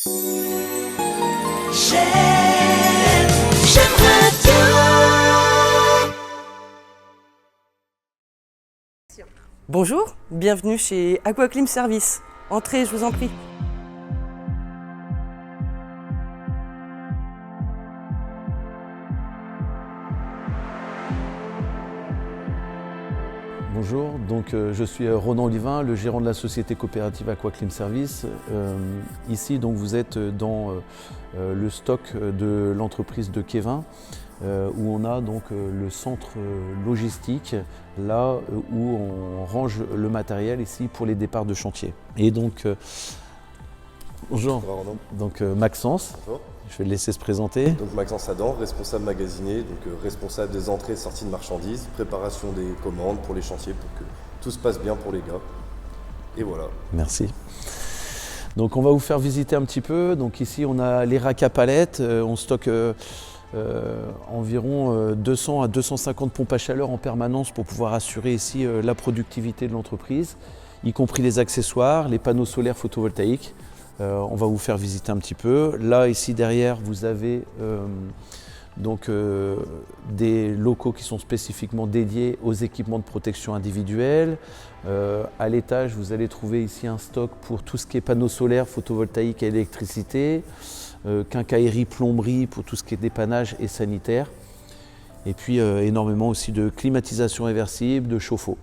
J'aime Radio. Bonjour, bienvenue chez Aquaclim Service. Entrez, je vous en prie. Bonjour, je suis Ronan Olivin, le gérant de la société coopérative Aquaclim Service. Ici vous êtes dans le stock de l'entreprise de Kévin, où on a le centre logistique, là où on range le matériel ici pour les départs de chantier. Et bonjour, Maxence. Bonjour. Je vais le laisser se présenter. Donc Maxence Adam, responsable magasinier, responsable des entrées et sorties de marchandises, préparation des commandes pour les chantiers pour que tout se passe bien pour les gars. Et voilà. Merci. Donc on va vous faire visiter un petit peu. Donc ici on a les racks à palettes, on stocke environ 200 à 250 pompes à chaleur en permanence pour pouvoir assurer ici la productivité de l'entreprise, y compris les accessoires, les panneaux solaires photovoltaïques. On va vous faire visiter un petit peu. Là, ici derrière, vous avez des locaux qui sont spécifiquement dédiés aux équipements de protection individuelle. À l'étage, vous allez trouver ici un stock pour tout ce qui est panneaux solaires, photovoltaïques et électricité, quincaillerie, plomberie pour tout ce qui est dépannage et sanitaire. Et puis énormément aussi de climatisation réversible, de chauffe-eau.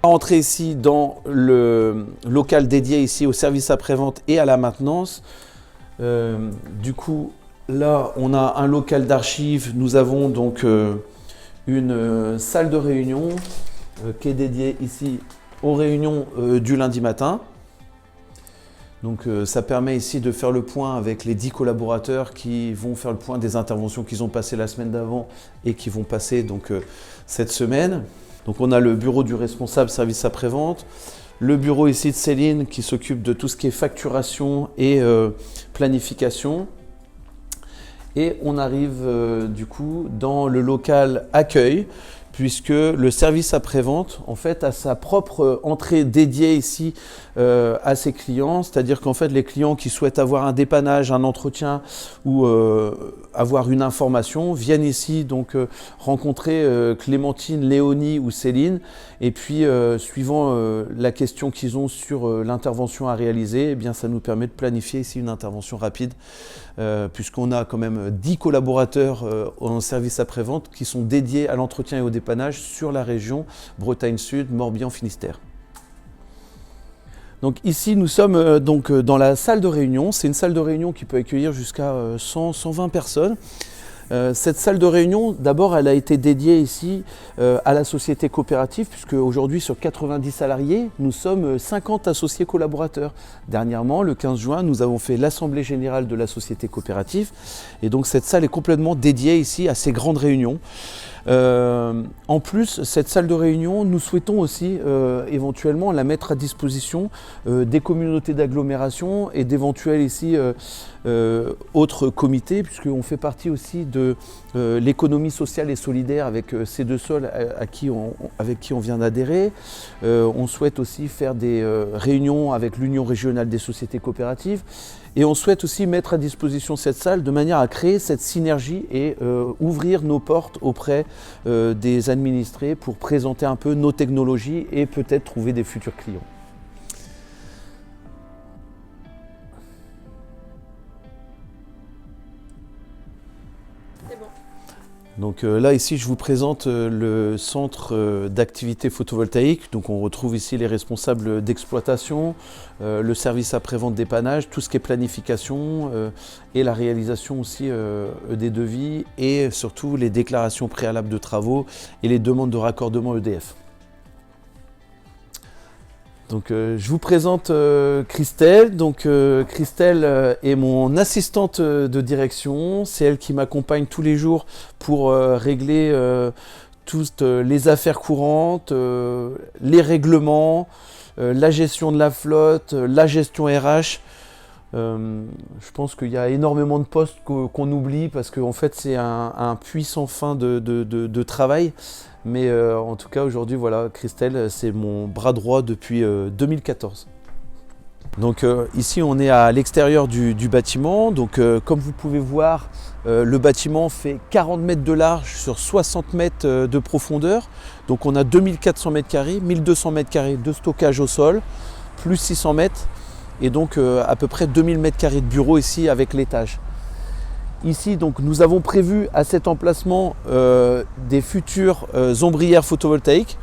On va entrer ici dans le local dédié ici au service après-vente et à la maintenance. Du coup, là, on a un local d'archives. Nous avons une salle de réunion qui est dédiée ici aux réunions du lundi matin. Ça permet ici de faire le point avec les 10 collaborateurs qui vont faire le point des interventions qu'ils ont passées la semaine d'avant et qui vont passer cette semaine. Donc on a le bureau du responsable service après-vente, le bureau ici de Céline qui s'occupe de tout ce qui est facturation et planification. Et on arrive du coup dans le local accueil, puisque le service après-vente en fait a sa propre entrée dédiée ici à ses clients, c'est-à-dire qu'en fait les clients qui souhaitent avoir un dépannage, un entretien ou avoir une information viennent ici rencontrer Clémentine, Léonie ou Céline, et puis suivant la question qu'ils ont sur l'intervention à réaliser, eh bien ça nous permet de planifier ici une intervention rapide, puisqu'on a quand même 10 collaborateurs en service après-vente qui sont dédiés à l'entretien et au dépannage sur la région Bretagne Sud, Morbihan-Finistère. Donc ici nous sommes dans la salle de réunion. C'est une salle de réunion qui peut accueillir jusqu'à 100-120 personnes. Cette salle de réunion, d'abord, elle a été dédiée ici à la société coopérative, puisque aujourd'hui, sur 90 salariés, nous sommes 50 associés collaborateurs. Dernièrement, le 15 juin, nous avons fait l'assemblée générale de la société coopérative. Et donc cette salle est complètement dédiée ici à ces grandes réunions. En plus, cette salle de réunion, nous souhaitons aussi éventuellement la mettre à disposition des communautés d'agglomération et d'éventuels ici autres comités, puisqu'on fait partie aussi de l'économie sociale et solidaire avec C2Sol avec qui on vient d'adhérer. On souhaite aussi faire des réunions avec l'Union régionale des sociétés coopératives. Et on souhaite aussi mettre à disposition cette salle de manière à créer cette synergie et ouvrir nos portes auprès des administrés pour présenter un peu nos technologies et peut-être trouver des futurs clients. Donc là ici je vous présente le centre d'activité photovoltaïque. Donc on retrouve ici les responsables d'exploitation, le service après-vente dépannage, tout ce qui est planification et la réalisation aussi des devis et surtout les déclarations préalables de travaux et les demandes de raccordement EDF. Donc, je vous présente Christelle. Christelle est mon assistante de direction. C'est elle qui m'accompagne tous les jours pour régler toutes les affaires courantes, les règlements, la gestion de la flotte, la gestion RH. Je pense qu'il y a énormément de postes qu'on oublie parce qu'en fait c'est un puits sans fin de travail. Mais en tout cas aujourd'hui voilà, Christelle c'est mon bras droit depuis 2014. Donc ici on est à l'extérieur du bâtiment, donc comme vous pouvez voir le bâtiment fait 40 mètres de large sur 60 mètres de profondeur, donc on a 2400 mètres carrés, 1200 mètres carrés de stockage au sol, plus 600 mètres et donc à peu près 2000 mètres carrés de bureaux ici avec l'étage. Ici donc nous avons prévu à cet emplacement des futures ombrières photovoltaïques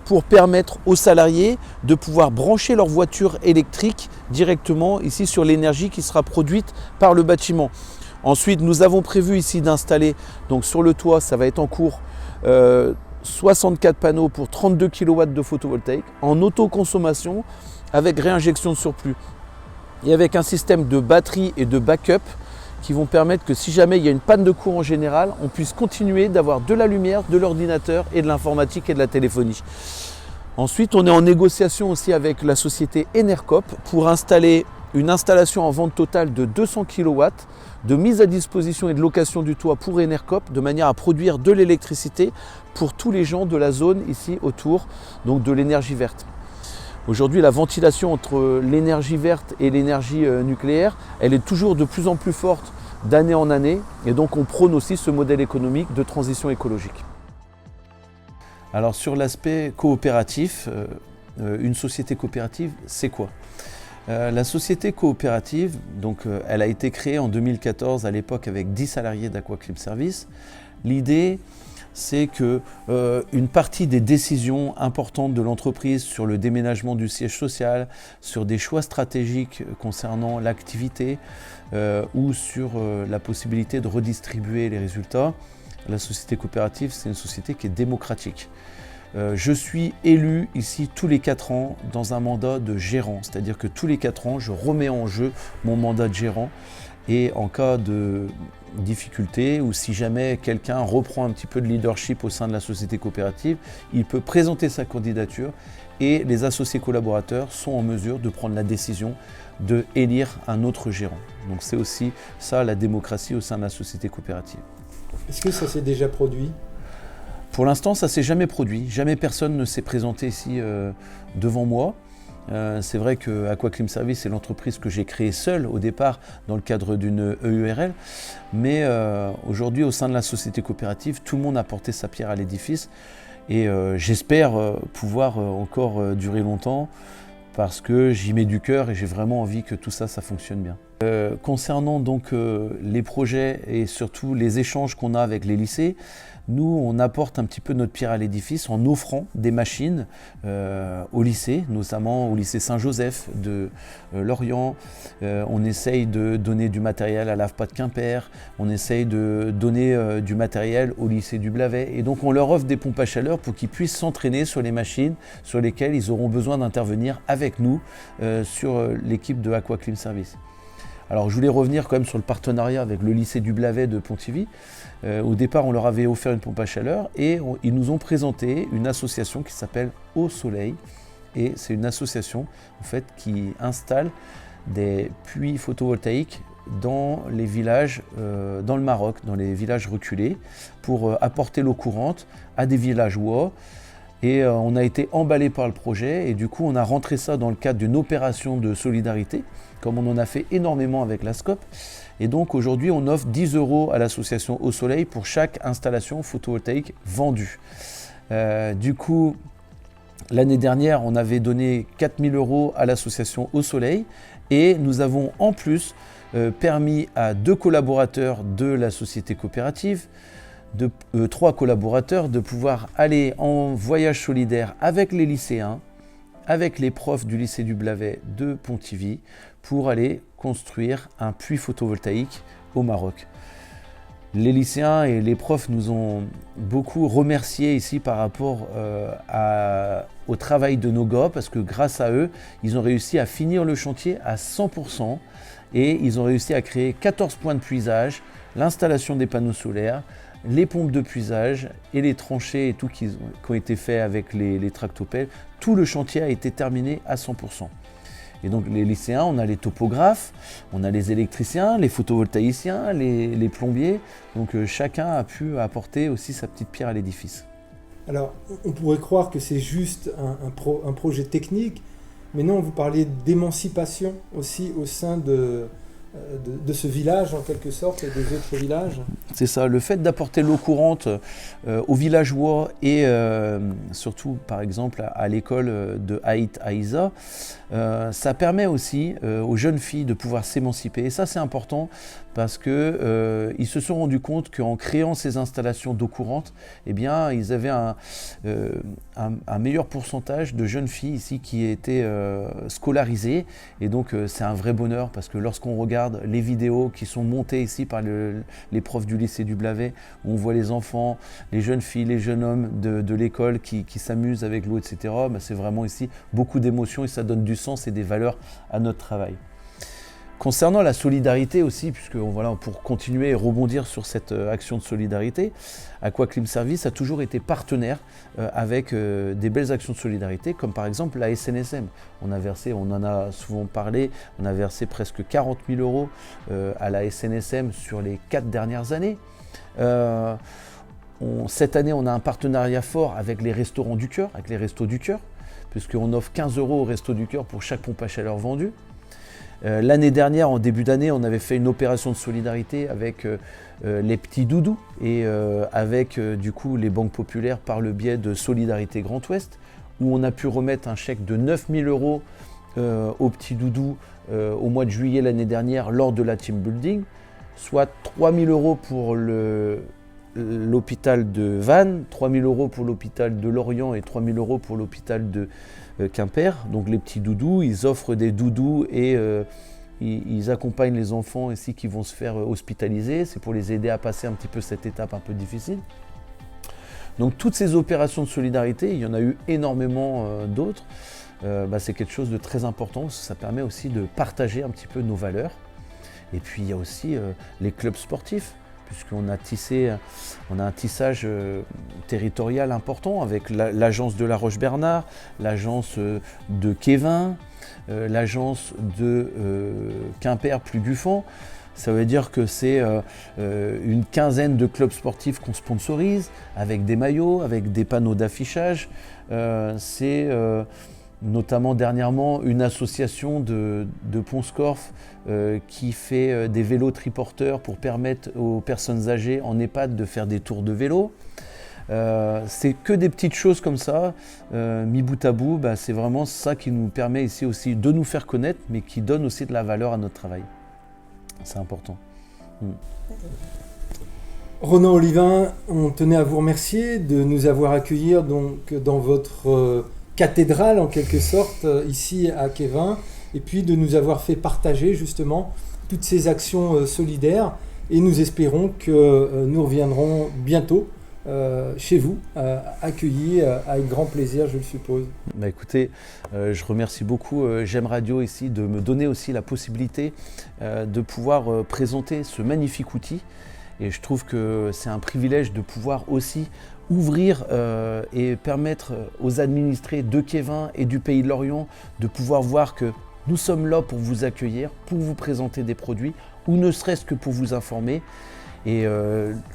pour permettre aux salariés de pouvoir brancher leur voiture électrique directement ici sur l'énergie qui sera produite par le bâtiment. Ensuite, nous avons prévu ici d'installer, donc sur le toit, ça va être en cours, 64 panneaux pour 32 kW de photovoltaïque en autoconsommation avec réinjection de surplus et avec un système de batterie et de backup qui vont permettre que si jamais il y a une panne de courant général, on puisse continuer d'avoir de la lumière, de l'ordinateur et de l'informatique et de la téléphonie. Ensuite, on est en négociation aussi avec la société Enercop pour installer une installation en vente totale de 200 kW de mise à disposition et de location du toit pour Enercop de manière à produire de l'électricité pour tous les gens de la zone ici autour, donc de l'énergie verte. Aujourd'hui, la ventilation entre l'énergie verte et l'énergie nucléaire, elle est toujours de plus en plus forte d'année en année et donc on prône aussi ce modèle économique de transition écologique. Alors sur l'aspect coopératif, une société coopérative, c'est quoi ? La société coopérative, donc, elle a été créée en 2014 à l'époque avec 10 salariés d'Aqua-Clim Service. L'idée, c'est que une partie des décisions importantes de l'entreprise sur le déménagement du siège social, sur des choix stratégiques concernant l'activité ou sur la possibilité de redistribuer les résultats, la société coopérative, c'est une société qui est démocratique. Je suis élu ici tous les 4 ans dans un mandat de gérant, c'est-à-dire que tous les 4 ans, je remets en jeu mon mandat de gérant et en cas de difficulté ou si jamais quelqu'un reprend un petit peu de leadership au sein de la société coopérative, il peut présenter sa candidature et les associés collaborateurs sont en mesure de prendre la décision de élire un autre gérant. Donc c'est aussi ça la démocratie au sein de la société coopérative. Est-ce que ça s'est déjà produit ? Pour l'instant, ça ne s'est jamais produit. Jamais personne ne s'est présenté ici devant moi. C'est vrai que Aquaclim Service est l'entreprise que j'ai créée seule au départ dans le cadre d'une EURL. Mais aujourd'hui, au sein de la société coopérative, tout le monde a porté sa pierre à l'édifice. Et j'espère pouvoir encore durer longtemps parce que j'y mets du cœur et j'ai vraiment envie que tout ça fonctionne bien. Concernant donc les projets et surtout les échanges qu'on a avec les lycées, nous on apporte un petit peu notre pierre à l'édifice en offrant des machines au lycée, notamment au lycée Saint-Joseph de Lorient. On essaye de donner du matériel à l'AFPA de Quimper, on essaye de donner du matériel au lycée du Blavet et donc on leur offre des pompes à chaleur pour qu'ils puissent s'entraîner sur les machines sur lesquelles ils auront besoin d'intervenir avec nous sur l'équipe de Aquaclim Service. Alors je voulais revenir quand même sur le partenariat avec le lycée du Blavet de Pontivy. Au départ, on leur avait offert une pompe à chaleur et ils nous ont présenté une association qui s'appelle Au Soleil. Et c'est une association en fait, qui installe des puits photovoltaïques dans les villages, dans le Maroc, dans les villages reculés, pour apporter l'eau courante à des villageois. Et on a été emballé par le projet et du coup on a rentré ça dans le cadre d'une opération de solidarité, comme on en a fait énormément avec la SCOP. Et donc aujourd'hui on offre 10 € à l'association Au Soleil pour chaque installation photovoltaïque vendue. Du coup, l'année dernière on avait donné 4 000 € à l'association Au Soleil et nous avons en plus permis à 2 collaborateurs de la société coopérative, 3 collaborateurs de pouvoir aller en voyage solidaire avec les lycéens, avec les profs du lycée du Blavet de Pontivy pour aller construire un puits photovoltaïque au Maroc. Les lycéens et les profs nous ont beaucoup remerciés ici par rapport au travail de nos gars parce que grâce à eux, ils ont réussi à finir le chantier à 100% et ils ont réussi à créer 14 points de puisage, l'installation des panneaux solaires, les pompes de puisage et les tranchées et tout qui ont été faits avec les tractopelles. Tout le chantier a été terminé à 100%. Et donc les lycéens, on a les topographes, on a les électriciens, les photovoltaïciens, les plombiers. Donc chacun a pu apporter aussi sa petite pierre à l'édifice. Alors on pourrait croire que c'est juste un projet technique, Mais non, vous parlez d'émancipation aussi au sein de ce village, en quelque sorte, et des autres villages. C'est ça, le fait d'apporter l'eau courante aux villageois et surtout, par exemple, à l'école de Haït Aïza, ça permet aussi aux jeunes filles de pouvoir s'émanciper. Et ça, c'est important parce qu'ils se sont rendus compte qu'en créant ces installations d'eau courante, eh bien, ils avaient un meilleur pourcentage de jeunes filles ici qui étaient scolarisées. Et donc, c'est un vrai bonheur parce que lorsqu'on regarde les vidéos qui sont montées ici par les profs du lycée du Blavet, où on voit les enfants, les jeunes filles, les jeunes hommes de l'école qui s'amusent avec l'eau, etc., ben, c'est vraiment ici beaucoup d'émotions et ça donne du sens et des valeurs à notre travail. Concernant la solidarité aussi, puisque voilà, pour continuer et rebondir sur cette action de solidarité, Aquaclim Service a toujours été partenaire avec des belles actions de solidarité, comme par exemple la SNSM. On en a souvent parlé, on a versé presque 40 000 € à la SNSM sur les 4 dernières années. Cette année, on a un partenariat fort avec les Restaurants du Cœur, avec les Restos du Cœur, puisqu'on offre 15 € aux Restos du Cœur pour chaque pompe à chaleur vendue. L'année dernière, en début d'année, on avait fait une opération de solidarité avec les petits doudous et avec du coup les banques populaires par le biais de Solidarité Grand Ouest, où on a pu remettre un chèque de 9 000 € aux petits doudous au mois de juillet l'année dernière lors de la team building, soit 3 000 € pour l'hôpital de Vannes, 3 000 € pour l'hôpital de Lorient et 3 000 € pour l'hôpital de Quimper. Donc les petits doudous, ils offrent des doudous et ils accompagnent les enfants ici qui vont se faire hospitaliser. C'est pour les aider à passer un petit peu cette étape un peu difficile. Donc toutes ces opérations de solidarité, il y en a eu énormément d'autres. C'est quelque chose de très important parce que ça permet aussi de partager un petit peu nos valeurs. Et puis il y a aussi les clubs sportifs, puisqu'on a un tissage territorial important avec l'agence de La Roche-Bernard, l'agence de Quévin, l'agence de Quimper-Pluguffan. Ça veut dire que c'est une quinzaine de clubs sportifs qu'on sponsorise, avec des maillots, avec des panneaux d'affichage. C'est notamment dernièrement une association de Pont-Scorff qui fait des vélos triporteurs pour permettre aux personnes âgées en EHPAD de faire des tours de vélo. C'est que des petites choses comme ça, mis bout à bout, c'est vraiment ça qui nous permet ici aussi de nous faire connaître, mais qui donne aussi de la valeur à notre travail. C'est important. Ronan Olivin, on tenait à vous remercier de nous avoir accueillis donc dans votre cathédrale en quelque sorte ici à Quévin, et puis de nous avoir fait partager justement toutes ces actions solidaires, et nous espérons que nous reviendrons bientôt chez vous, accueillis avec grand plaisir, je le suppose. Écoutez, je remercie beaucoup J'aime Radio ici de me donner aussi la possibilité de pouvoir présenter ce magnifique outil, et je trouve que c'est un privilège de pouvoir aussi ouvrir et permettre aux administrés de Quévin et du Pays de Lorient de pouvoir voir que nous sommes là pour vous accueillir, pour vous présenter des produits, ou ne serait-ce que pour vous informer. Et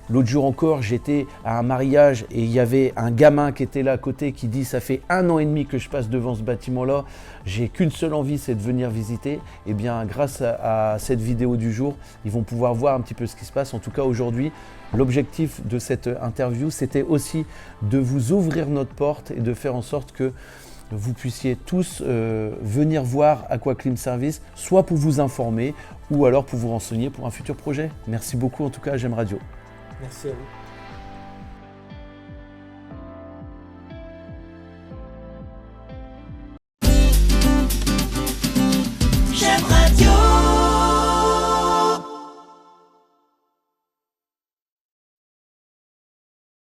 l'autre jour encore, j'étais à un mariage et il y avait un gamin qui était là à côté qui dit « ça fait 1 an et demi que je passe devant ce bâtiment-là, j'ai qu'une seule envie, c'est de venir visiter ». Et bien grâce à cette vidéo du jour, ils vont pouvoir voir un petit peu ce qui se passe. En tout cas aujourd'hui, l'objectif de cette interview, c'était aussi de vous ouvrir notre porte et de faire en sorte que vous puissiez tous venir voir Aquaclim Service, soit pour vous informer ou alors pour vous renseigner pour un futur projet. Merci beaucoup en tout cas à J'aime Radio. Merci à vous.